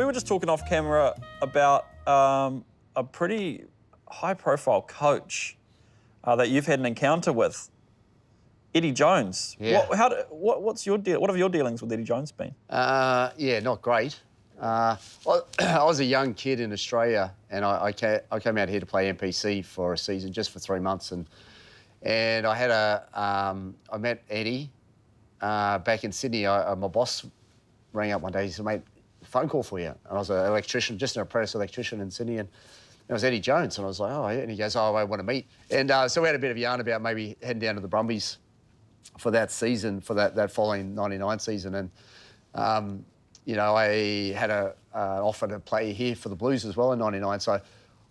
We were just talking off camera about a pretty high-profile coach that you've had an encounter with, Eddie Jones. Yeah. What's your deal? What have your dealings with Eddie Jones been? Yeah, not great. I was a young kid in Australia, and I came out here to play NPC for a season, just for 3 months, and I had I met Eddie back in Sydney. My boss rang up one day. He said, "Mate, phone call for you." And I was an electrician, just an apprentice electrician in Sydney, and it was Eddie Jones. And I was like, "Oh, yeah." And he goes, "Oh, I want to meet." And so we had a bit of a yarn about maybe heading down to the Brumbies for that season, for that following '99 season, and. You know, I had an offer to play here for the Blues as well in '99. So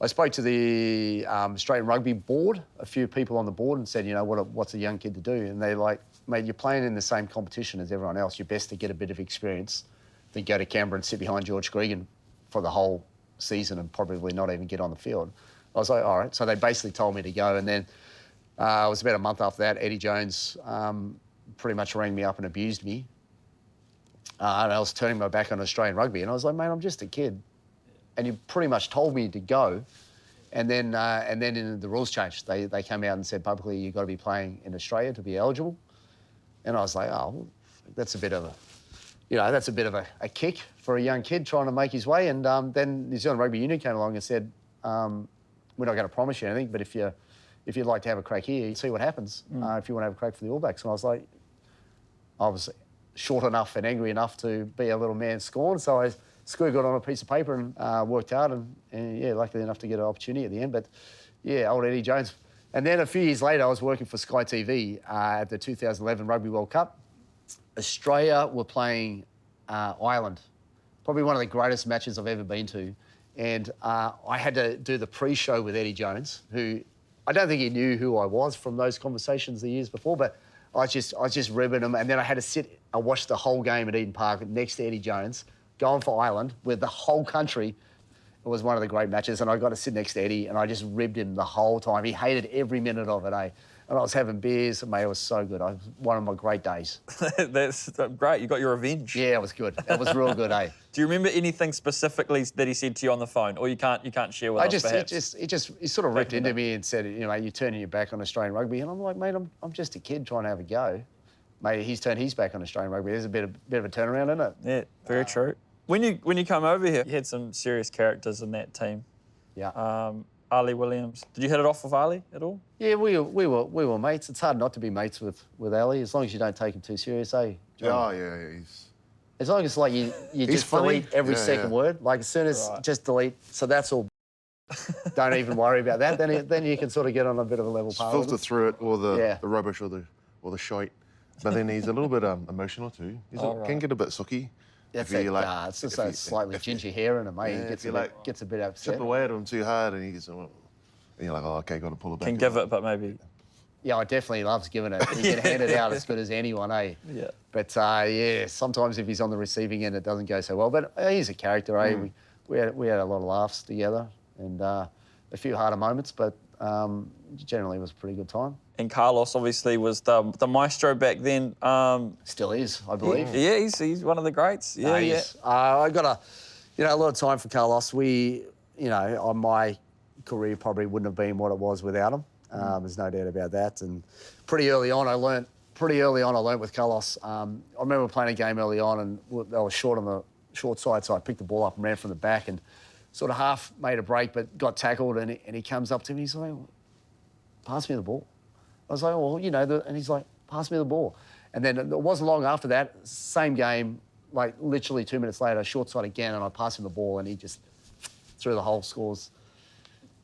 I spoke to the Australian Rugby board, a few people on the board, and said, you know, what's a young kid to do? And they're like, mate, you're playing in the same competition as everyone else. You're best to get a bit of experience than go to Canberra and sit behind George Gregan for the whole season and probably not even get on the field. I was like, all right. So they basically told me to go. And then it was about a month after that, Eddie Jones pretty much rang me up and abused me. And I was turning my back on Australian rugby, and I was like, mate, I'm just a kid. And you pretty much told me to go. And then the rules changed. They came out and said publicly, you've got to be playing in Australia to be eligible. And I was like, oh, that's a bit of a kick for a young kid trying to make his way. And then New Zealand Rugby Union came along and said, we're not going to promise you anything, but if you'd like to have a crack here, see what happens if you want to have a crack for the All Blacks. And I was like, obviously, short enough and angry enough to be a little man scorned. So I squiggled on a piece of paper and worked hard and yeah, luckily enough to get an opportunity at the end. But yeah, old Eddie Jones. And then a few years later, I was working for Sky TV at the 2011 Rugby World Cup. Australia were playing Ireland, probably one of the greatest matches I've ever been to. And I had to do the pre-show with Eddie Jones, who I don't think he knew who I was from those conversations the years before, but I was just ribbing him, and then I had to sit and watch the whole game at Eden Park next to Eddie Jones, going for Ireland, with the whole country. It was one of the great matches, and I got to sit next to Eddie, and I just ribbed him the whole time. He hated every minute of it, eh? And I was having beers, and mate, it was so good. It was one of my great days. That's great. You got your revenge. Yeah, it was good. It was real good, eh? Do you remember anything specifically that he said to you on the phone, or you can't share with us? Perhaps? He sort of ripped into me and said, you know, you're turning your back on Australian rugby, and I'm like, mate, I'm just a kid trying to have a go. Mate, he's turned his back on Australian rugby. There's a bit of a turnaround, isn't it? Yeah, very true. When you come over here, you had some serious characters in that team. Yeah. Ali Williams. Did you hit it off with Ali at all? Yeah, we were mates. It's hard not to be mates with Ali, as long as you don't take him too serious, eh? John? Oh, yeah, he's... As long as, like, you just funny. Delete every second word. Like, as soon as just delete, so that's all. Don't even worry about that. Then you can sort of get on a bit of a level path. Filter through it, or the rubbish, or the shite. But then he's a little bit emotional too. Can get a bit sooky. That's it. It's just that slightly ginger hair in him, mate. He gets a bit upset. Chip away at him too hard, and and you're like, oh, okay, got to pull it back. Can give it, but maybe. Yeah, I definitely loves giving it. He can hand it out as good as anyone, eh? Yeah. But yeah, sometimes if he's on the receiving end, it doesn't go so well. But he's a character, eh? We had a lot of laughs together and a few harder moments, but generally it was a pretty good time. And Carlos obviously was the maestro back then. Still is, I believe. Yeah, he's one of the greats. Yeah, I got a lot of time for Carlos. On my career probably wouldn't have been what it was without him. There's no doubt about that. And pretty early on, I learnt with Carlos. I remember playing a game early on, and they were short on the short side, so I picked the ball up and ran from the back and sort of half made a break, but got tackled. And he comes up to me. He's like, "Pass me the ball." I was like, "Well, and he's like, "Pass me the ball." And then it wasn't long after that, same game, like literally 2 minutes later, short side again, and I passed him the ball, and he just threw the whole scores.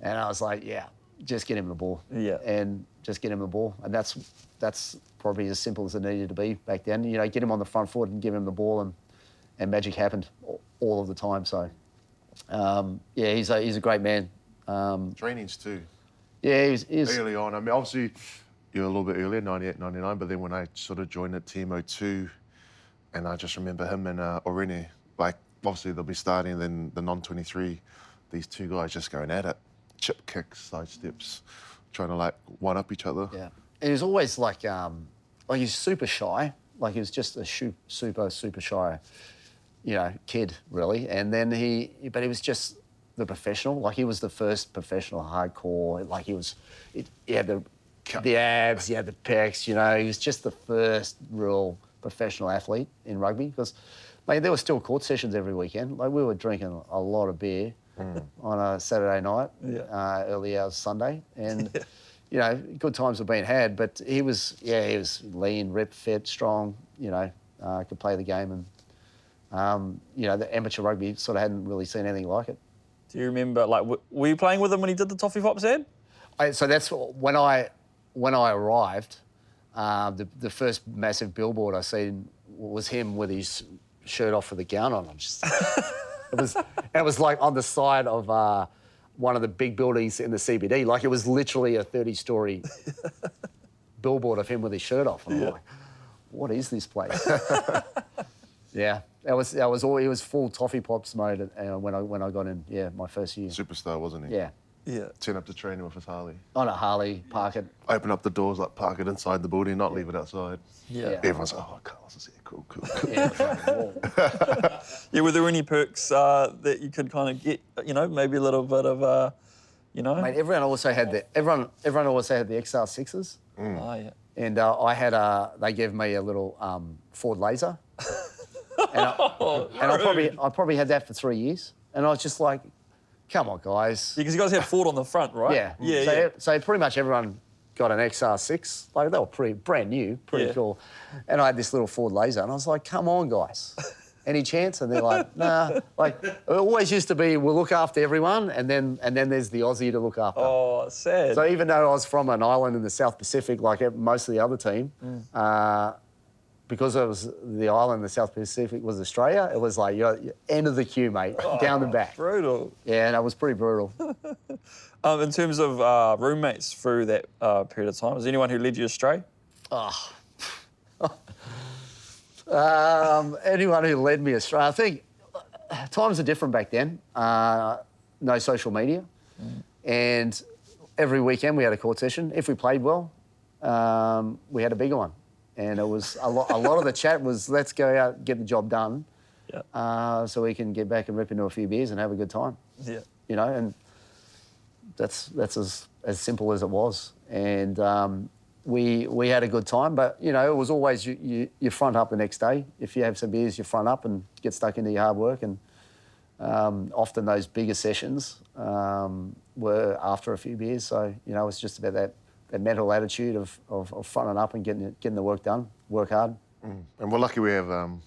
And I was like, yeah, just get him the ball. Yeah. And just get him the ball. And that's probably as simple as it needed to be back then. Get him on the front foot and give him the ball, and magic happened all of the time. So, yeah, he's a great man. Trainings too. Yeah, he's early on. I mean, obviously, you're a little bit earlier, 98, 99, but then when I sort of joined at Team 02, and I just remember him and Orene, like, obviously they'll be starting, then the non-23, these two guys just going at it. Chip kicks, side steps, trying to, like, one-up each other. Yeah. And he was always, like he's super shy. Like, he was just super, super shy. kid, really. And then but he was just the professional. Like, he was the first professional hardcore. Like, he had the abs, he had the pecs, he was just the first real professional athlete in rugby. Because, mate, there were still court sessions every weekend. Like, we were drinking a lot of beer on a Saturday night, early hours Sunday. And, good times were being had. But he was lean, ripped, fit, strong, could play the game. And, the amateur rugby sort of hadn't really seen anything like it. Do you remember, like, were you playing with him when he did the Toffee Pops ad? So that's when I arrived. The first massive billboard I seen was him with his shirt off with a gown on. It was like on the side of one of the big buildings in the CBD. Like, it was literally a 30-story billboard of him with his shirt off. And I'm like, what is this place? Yeah. That was all. He was full Toffee Pops mode when I got in. Yeah, my first year. Superstar, wasn't he? Yeah. Yeah. Turn up to training with his Harley. On a Harley, park it. Open up the doors, like park it inside the building, not leave it outside. Yeah. Everyone's like, oh, Carlos is here. Cool. Yeah. Yeah. Were there any perks that you could kind of get? Maybe a little bit of, Mate, everyone also had the XR6s. Oh yeah. And I had they gave me a little Ford Laser. And I probably had that for 3 years. And I was just like, come on, guys. Because you guys had Ford on the front, right? Yeah. Yeah. So pretty much everyone got an XR6. Like, they were brand new, pretty cool. And I had this little Ford Laser. And I was like, come on, guys. Any chance? And they're like, nah. Like, it always used to be, we'll look after everyone. And then there's the Aussie to look after. Oh, sad. So even though I was from an island in the South Pacific, like most of the other team, because it was the island in the South Pacific was Australia, it was like, you're end of the queue, mate, down the back. Brutal. Yeah, that was pretty brutal. In terms of roommates through that period of time, was there anyone who led you astray? Anyone who led me astray, I think times are different back then. No social media. And every weekend we had a court session. If we played well, we had a bigger one. And it was a lot of the chat was, let's go out, get the job done, so we can get back and rip into a few beers and have a good time. Yeah. And that's as simple as it was. And we had a good time, but, it was always you front up the next day. If you have some beers, you front up and get stuck into your hard work. And often those bigger sessions were after a few beers. So, it's just about that mental attitude of fronting up and getting the work done, work hard. And we're lucky we have, I'll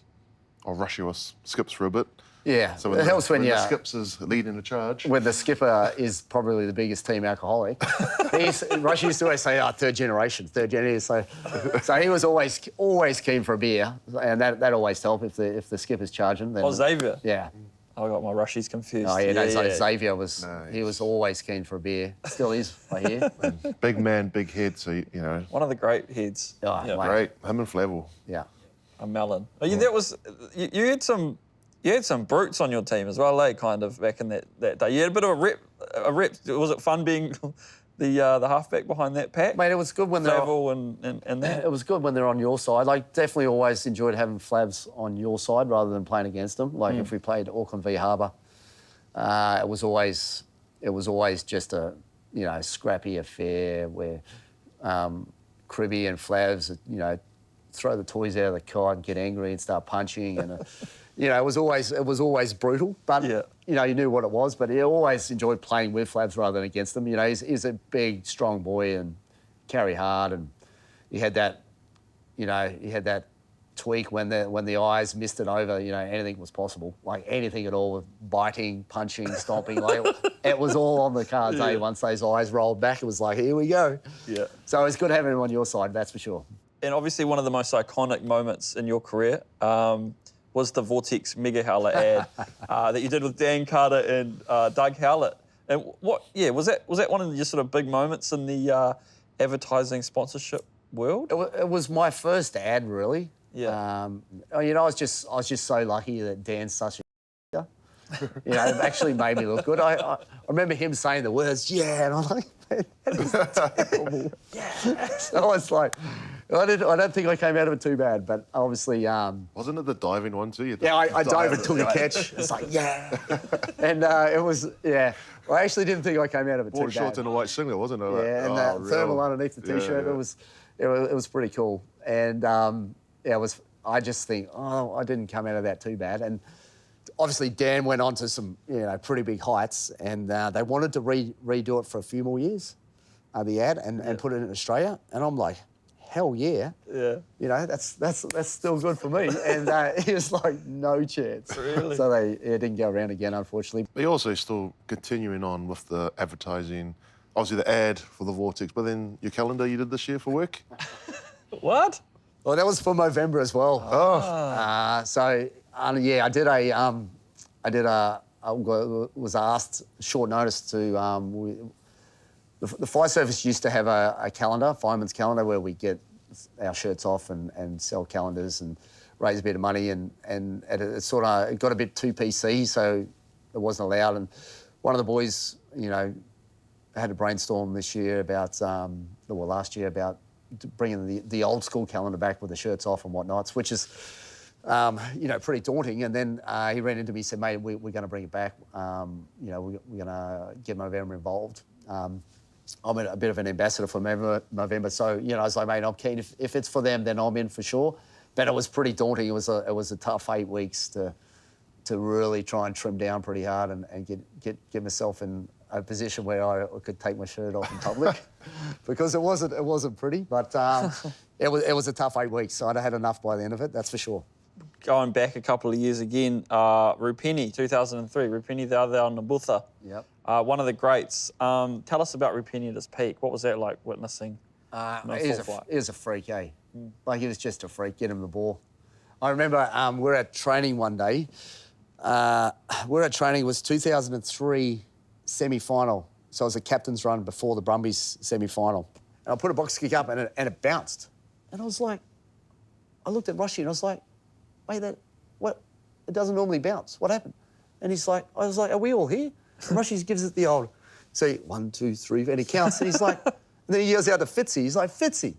rush you with skips for a bit. Yeah, So it helps when the skips is leading the charge. When the skipper is probably the biggest team alcoholic. Rush used to always say, third generation. So he was always keen for a beer, and that always helped if the skipper's charging. Then, Xavier? Yeah. I got my Rushies confused. Oh, yeah, Xavier was, he was always keen for a beer. Still is, I hear. Big man, big head, so, One of the great heads. Oh, yeah. mate. Great. Him and Flavel. Yeah. A melon. Oh, yeah, that was, you had some brutes on your team as well, kind of, back in that day. You had a bit of a rep. Was it fun being the halfback behind that pack? Mate, it was good when they're Flavel and that. It was good when they're on your side. Like, definitely always enjoyed having Flavs on your side rather than playing against them. Like, if we played Auckland v Harbour, it was always just a scrappy affair where Cribby and Flavs throw the toys out of the cot and get angry and start punching and. It was always brutal, but you knew what it was. But he always enjoyed playing with Flavs rather than against them. He's a big, strong boy and carry hard, and he had that, tweak when the eyes missed it over. Anything was possible, like anything at all, with biting, punching, stomping. Like it was all on the cards. Once those eyes rolled back, it was like, here we go. Yeah. So it's good having him on your side, that's for sure. And obviously, one of the most iconic moments in your career. Was the Vortex Mega Howler ad that you did with Dan Carter and Doug Howlett. And was that one of your sort of big moments in the advertising sponsorship world? It was my first ad, really. Yeah. I was just so lucky that Dan's such a it actually made me look good. I remember him saying the words, and I'm like, man, that is terrible. Yeah. So I was like, I don't think I came out of it too bad, but obviously... Wasn't it the diving one too? Yeah, I dove and took a catch. It's like, yeah. And it was, yeah. I actually didn't think I came out of it too bad. Shorts and a white singlet, wasn't it? Yeah, and that thermal underneath the T-shirt, it was pretty cool. And I just think, I didn't come out of that too bad. And obviously Dan went on to some, pretty big heights, and they wanted to redo it for a few more years, the ad, and put it in Australia. And I'm like, hell yeah. Yeah. That's still good for me. And he was like, no chance. Really? So it didn't go around again, unfortunately. But you're also still continuing on with the advertising, obviously the ad for the Vortex, but then your calendar you did this year for work? What? Well, that was for Movember as well. I was asked short notice to, the fire service used to have a calendar, fireman's calendar, where we get our shirts off and sell calendars and raise a bit of money, and it sort of got a bit too PC, so it wasn't allowed. And one of the boys, had a brainstorm this year about, last year about bringing the old school calendar back with the shirts off and whatnots, which is, pretty daunting. And then he ran into me and said, mate, we're going to bring it back. We're going to get Movember involved. I'm a bit of an ambassador for Movember, so I was like, mate, I'm keen. If it's for them, then I'm in for sure. But it was pretty daunting. It was a tough 8 weeks to really try and trim down pretty hard and get myself in a position where I could take my shirt off in public, because it wasn't pretty. But it was a tough 8 weeks. So I'd had enough by the end of it, that's for sure. Going back a couple of years again, Rupeni, 2003, Rupeni Caucaunibuca. Yep. One of the greats. Tell us about Rupeni at his peak. What was that like witnessing? He was a freak, eh? Like, he was just a freak. Get him the ball. I remember we were at training one day. It was 2003 semi-final. So it was a captain's run before the Brumbies semi-final. And I put a box kick up and it bounced. And I was like, I looked at Rushy and I was like, wait, what? It doesn't normally bounce. What happened? And I was like, are we all here? And Rushy gives it the old, so 1, 2, 3, and he counts. And he's like, and then he yells out to Fitzy. He's like, Fitzy,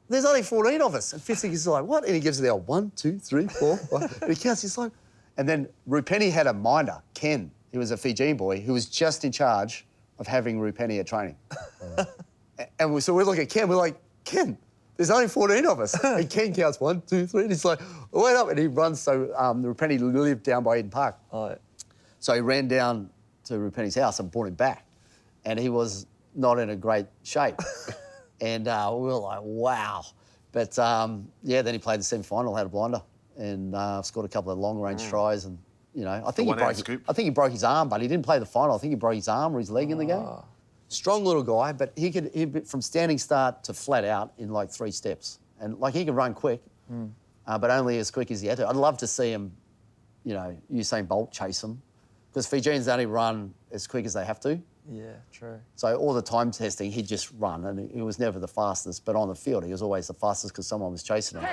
there's only 14 of us. And Fitzy is like, what? And he gives it the old 1, 2, 3, 4, 5. And he counts. He's like, and then Rupeni had a minder, Ken. He was a Fijian boy who was just in charge of having Rupeni at training. And so we look at Ken. We're like, Ken, there's only 14 of us. And Ken counts 1, 2, 3. And he's like, wait up. And he runs. So Rupeni lived down by Eden Park. Oh, yeah. So he ran down to Rupeni's house and brought him back. And he was not in a great shape. And we were like, wow. But, then he played the semi-final, had a blinder, and scored a couple of long-range tries. And, I think he broke his arm, but he didn't play the final. I think he broke his arm or his leg in the game. Strong little guy, but he could from standing start to flat out in like 3 steps. And, he could run quick, but only as quick as he had to. I'd love to see him, Usain Bolt chase him, because Fijians only run as quick as they have to. Yeah, true. So all the time testing, he'd just run, and he was never the fastest, but on the field, he was always the fastest because someone was chasing him.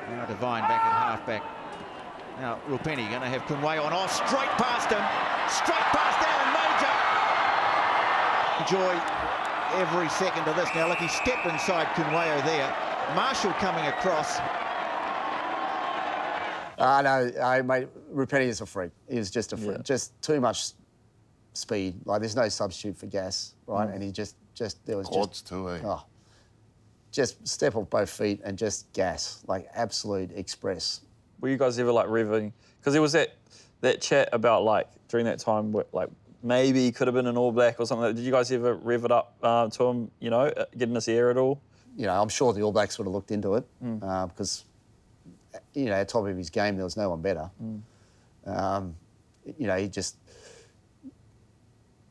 Now Devine back at half-back. Now Rupeni going to have Kunway on off, straight past him, straight past Alan Major. Enjoy every second of this. Now look, he stepped inside Kunwayo there. Marshall coming across. No, mate, Rupeni is a freak. He was just a freak. Yeah. Just too much speed. Like, there's no substitute for gas, right? And he there was quads too, eh? Oh, just step off both feet and just gas, like absolute express. Were you guys ever like revving? Because there was that chat about like during that time, like maybe he could have been an All Black or something. Did you guys ever rev it up to him? Getting this air at all? I'm sure the All Blacks would have looked into it because. At top of his game, there was no one better. He just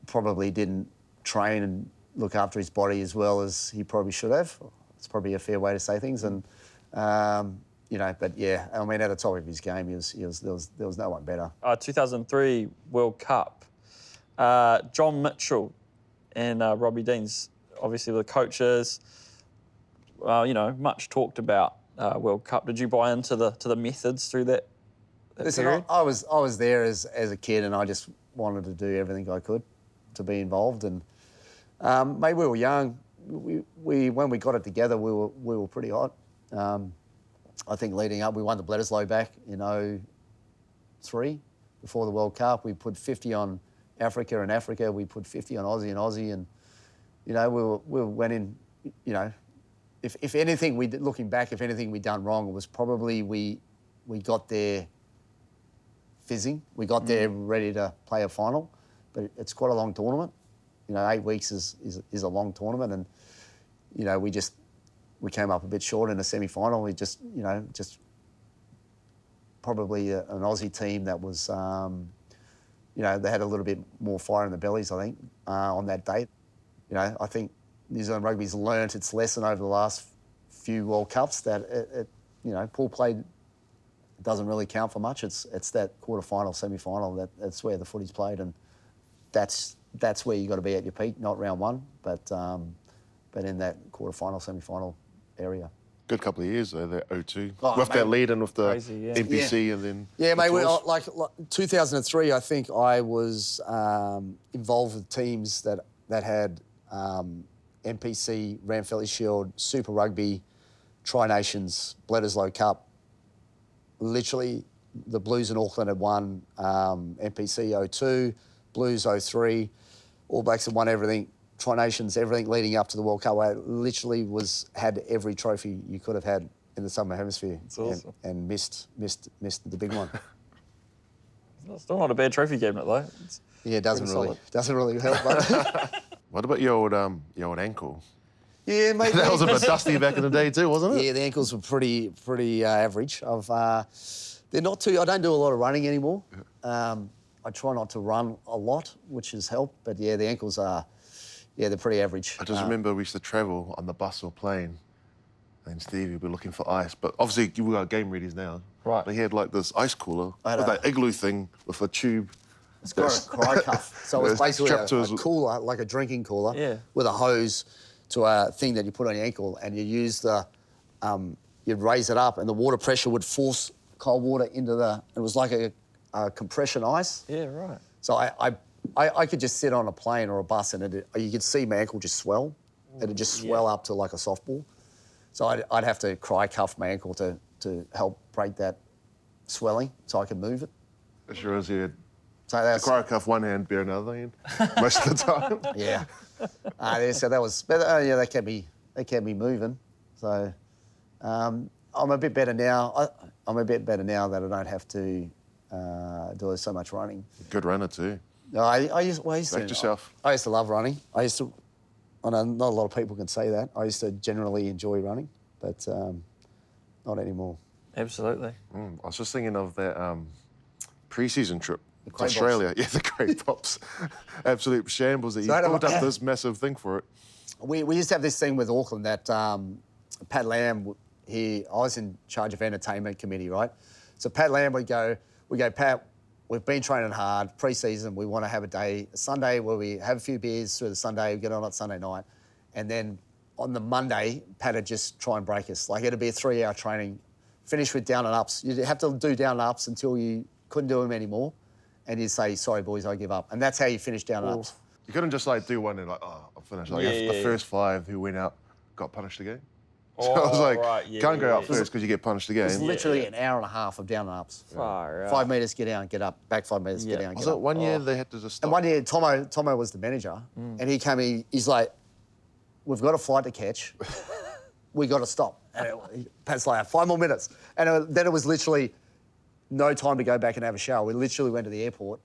probably didn't train and look after his body as well as he probably should have. It's probably a fair way to say things. And but yeah, I mean, at the top of his game, there was no one better. 2003 World Cup, John Mitchell and Robbie Deans, obviously the coaches. Much talked about. World Cup. Did you buy into the methods through that Listen, period? I was there as a kid, and I just wanted to do everything I could to be involved. And mate, we were young. we when we got it together, we were pretty hot. I think leading up, we won the Bledisloe back in 2003 before the World Cup. We put 50 on Africa and Africa. We put 50 on Aussie and Aussie, and we went in. If anything, looking back, if anything we'd done wrong, it was probably we got there fizzing. We got there ready to play a final, but it's quite a long tournament. 8 weeks is a long tournament, and we came up a bit short in the semi-final. We just probably an Aussie team that was, they had a little bit more fire in the bellies, I think, on that day. I think New Zealand Rugby's learnt its lesson over the last few World Cups that pool play doesn't really count for much. It's that quarter-final, semi-final, that's where the footy's played, and that's where you got to be at your peak, not round one, but in that quarter-final, semi-final area. Good couple of years though, that 02. Oh, with mate, that lead and with the crazy, yeah. NPC and then... Yeah, mate, tours. like 2003, I think I was involved with teams that had NPC, Ramfelli Shield, Super Rugby, Tri-Nations, Bledisloe Cup. Literally, the Blues in Auckland had won NPC 02, Blues 03, All Blacks had won everything, Tri-Nations, everything leading up to the World Cup. I literally had every trophy you could have had in the Southern Hemisphere. That's awesome. And missed the big one. It's still not a bad trophy cabinet, though. Yeah, it doesn't Pretty really help. But What about your old ankle? yeah, mate. That was a bit dusty back in the day too, wasn't it? Yeah, the ankles were pretty average. They're not too. I don't do a lot of running anymore. I try not to run a lot, which has helped. But yeah, the ankles are. Yeah, they're pretty average. I just remember we used to travel on the bus or plane, and Stevie would be looking for ice. But obviously, we got game readies now. Right. But he had like this ice cooler had with a- that igloo thing with a tube. It's got a cry cuff, so it's It's basically strapped to a his- cooler, like a drinking cooler, Yeah. with a hose to a thing that you put on your ankle, and you use you'd raise it up, and the water pressure would force cold water into the. It was like a compression ice. Yeah, right. So I could just sit on a plane or a bus, and you could see my ankle just swell. It'd just swell up to like a softball. So I'd have to cry cuff my ankle to help break that swelling, so I could move it. It sure is. Yeah. So The that's cryo cuff one hand, beer another hand, most of the time. yeah. So that was that kept me moving. So I'm a bit better now. I'm a bit better now that I don't have to do so much running. Good runner too. No, I used Back to. yourself. I used to love running. I know not a lot of people can say that. I used to generally enjoy running, but not anymore. Absolutely. I was just thinking of that pre-season trip to Crate Australia. Yeah, the Great Pops. Absolute shambles that you So built up this massive thing for it. We used to have this thing with Auckland that Pat Lamb, I was in charge of entertainment committee, right? So Pat Lamb would go, Pat, we've been training hard, pre-season, we want to have a Sunday where we have a few beers through the Sunday, we get on Sunday night, and then on the Monday, Pat would just try and break us. Like it'd be a 3-hour training, finish with down and ups. You'd have to do down and ups until you couldn't do them anymore, and you'd say, sorry boys, I give up. And that's how you finish down and ups. You couldn't just like do one and like, oh, I'm finished. Like the first 5 who went out got punished again. So I was like, right, yeah, can't go out yeah. first because you get punished again. It's literally an hour and a half of down and ups. Far out. 5 metres, get down, get up, back 5 metres, get down, Was get it up. one year they had to just stop? And one year, Tomo was the manager, and he came in, he's like, we've got a flight to catch. We got to stop. And Pat's like, 5 more minutes. And then it was literally no time to go back and have a shower. We literally went to the airport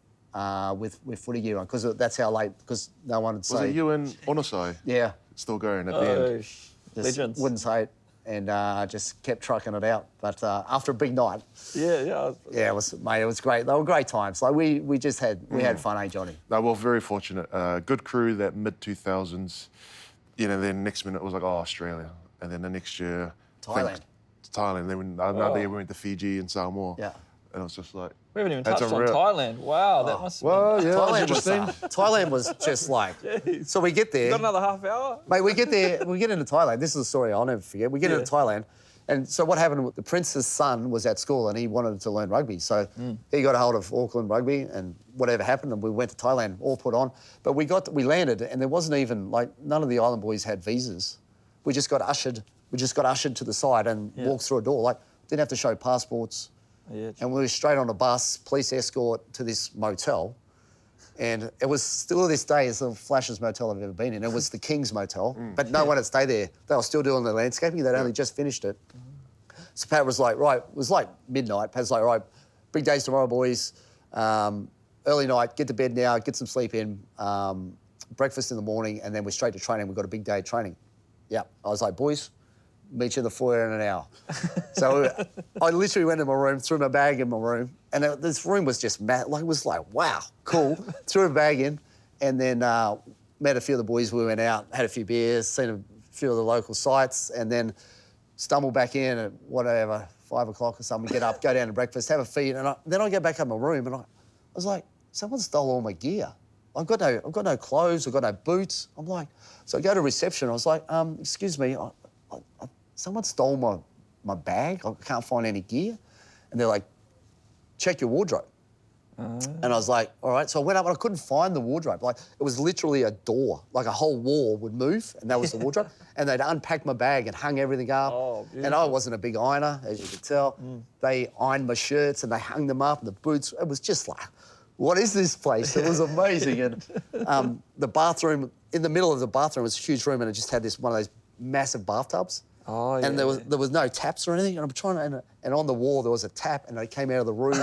with footy gear on, because that's how late, because no one would say. Was it you and Onosai Yeah. still going at the end? Just Legends. wouldn't say it, and just kept trucking it out. But after a big night, Yeah. yeah, it was great. They were great times. Like we just had fun, eh, Johnny? No, well, very fortunate. Good crew that mid-2000s. Then next minute it was like, oh, Australia. And then the next year... Thailand. Then another year we went to Fiji and Samoa. Yeah. And it was just like... We haven't even That's touched on unreal. Thailand. Wow, that must have Well, yeah, Thailand interesting. Thailand was just like. So we get there. Got another half hour? Mate, we get there, we get into Thailand. This is a story I'll never forget. We get into Thailand, And so what happened, the prince's son was at school and he wanted to learn rugby. So he got a hold of Auckland Rugby and whatever happened, and we went to Thailand, all put on. But we landed and there wasn't even, like, none of the island boys had visas. We just got ushered to the side and walked through a door. Like, didn't have to show passports. Yeah. And we were straight on a bus, police escort to this motel. And it was still to this day, it's the flashiest motel I've ever been in. It was the King's Motel, but no one had stayed there. They were still doing the landscaping. They'd only just finished it. So Pat was like, right, it was like midnight. Pat's like, right, big days tomorrow, boys. Early night, get to bed now, get some sleep in, breakfast in the morning, and then we're straight to training. We've got a big day of training. Yeah, I was like, boys, meet you in the foyer in an hour. So I literally went in my room, threw my bag in my room, and this room was just mad. Like, it was like, wow, cool. Threw a bag in, and then met a few of the boys. We went out, had a few beers, seen a few of the local sites, and then stumbled back in at whatever, 5 o'clock or something, get up, go down to breakfast, have a feed, and then I get back up my room, and I was like, someone stole all my gear. I've got no clothes, I've got no boots. I'm like, so I go to reception, I was like, excuse me, someone stole my bag, I can't find any gear. And they're like, check your wardrobe. And I was like, all right. So I went up and I couldn't find the wardrobe. Like, it was literally a door, like a whole wall would move, and that was the wardrobe. And they'd unpacked my bag and hung everything up. Oh, and I wasn't a big ironer, as you could tell. They ironed my shirts and they hung them up, and the boots. It was just like, what is this place? It was amazing. And the bathroom, in the middle of the bathroom was a huge room, and it just had one of those massive bathtubs. Oh, yeah. And there was no taps or anything. And I'm trying to, and on the wall there was a tap, and it came out of the roof.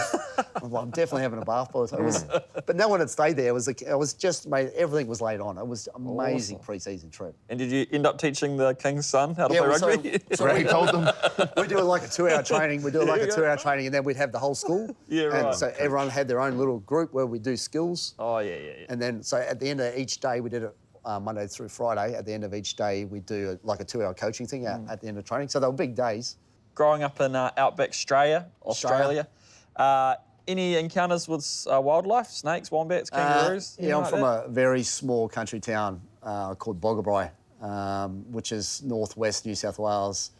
I'm like, I'm definitely having a bath by the time. But no one had stayed there. It was just made. Everything was laid on. It was an amazing pre-season trip. And did you end up teaching the King's son how to play rugby? So we told them we do like a 2-hour training. We do like a 2-hour training, and then we'd have the whole school. Yeah, right. And so everyone had their own little group where we do skills. Oh, yeah. And then so at the end of each day we did it. Monday through Friday, at the end of each day, we do like a 2-hour coaching thing at the end of training. So they were big days. Growing up in outback Australia, any encounters with wildlife, snakes, wombats, kangaroos? Yeah, I'm from a very small country town called Boggabri, which is northwest New South Wales.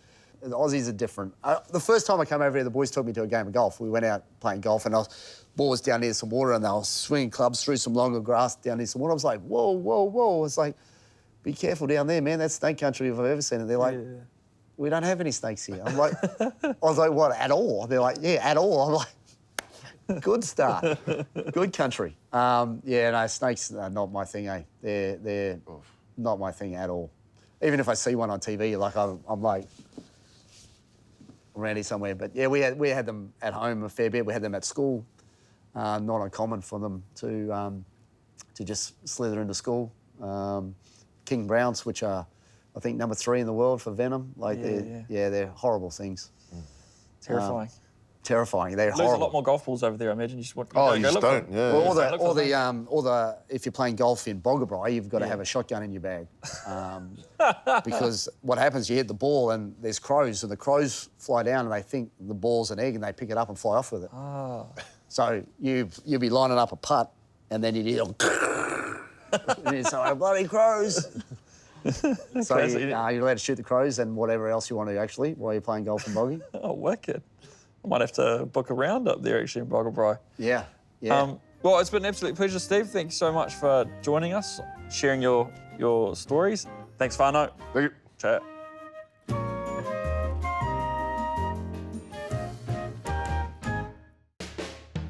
The Aussies are different. The first time I came over here, the boys took me to a game of golf. We went out playing golf, and ball was down near some water, and they were swinging clubs through some longer grass down near some water. I was like, whoa, whoa, whoa. It's like, be careful down there, man. That's snake country if I've ever seen it. They're like, we don't have any snakes here. I'm like, I was like, what, at all? They're like, yeah, at all. I'm like, good start. Good country. No, snakes are not my thing, eh? They're not my thing at all. Even if I see one on TV, like I'm like, around here somewhere. But yeah, we had them at home a fair bit. We had them at school. Not uncommon for them to just slither into school. King Browns, which are, I think, number 3 in the world for venom. Like, they're horrible things. Terrifying. Terrifying. They're Lose horrible. a lot more golf balls over there, I imagine. You just want don't, yeah. Well, if you're playing golf in Boggabri, you've got to have a shotgun in your bag. Because what happens, you hit the ball and there's crows, and the crows fly down and they think the ball's an egg and they pick it up and fly off with it. Oh. So you'd be lining up a putt and then you'd hear, and you'd say, bloody crows. So you're allowed to shoot the crows and whatever else you want to actually while you're playing golf in Boggy. Oh, wicked. I might have to book a round up there, actually, in Boggabri. Yeah. Well, it's been an absolute pleasure, Steve. Thanks so much for joining us, sharing your stories. Thanks, Whānau. Thank you. Chat.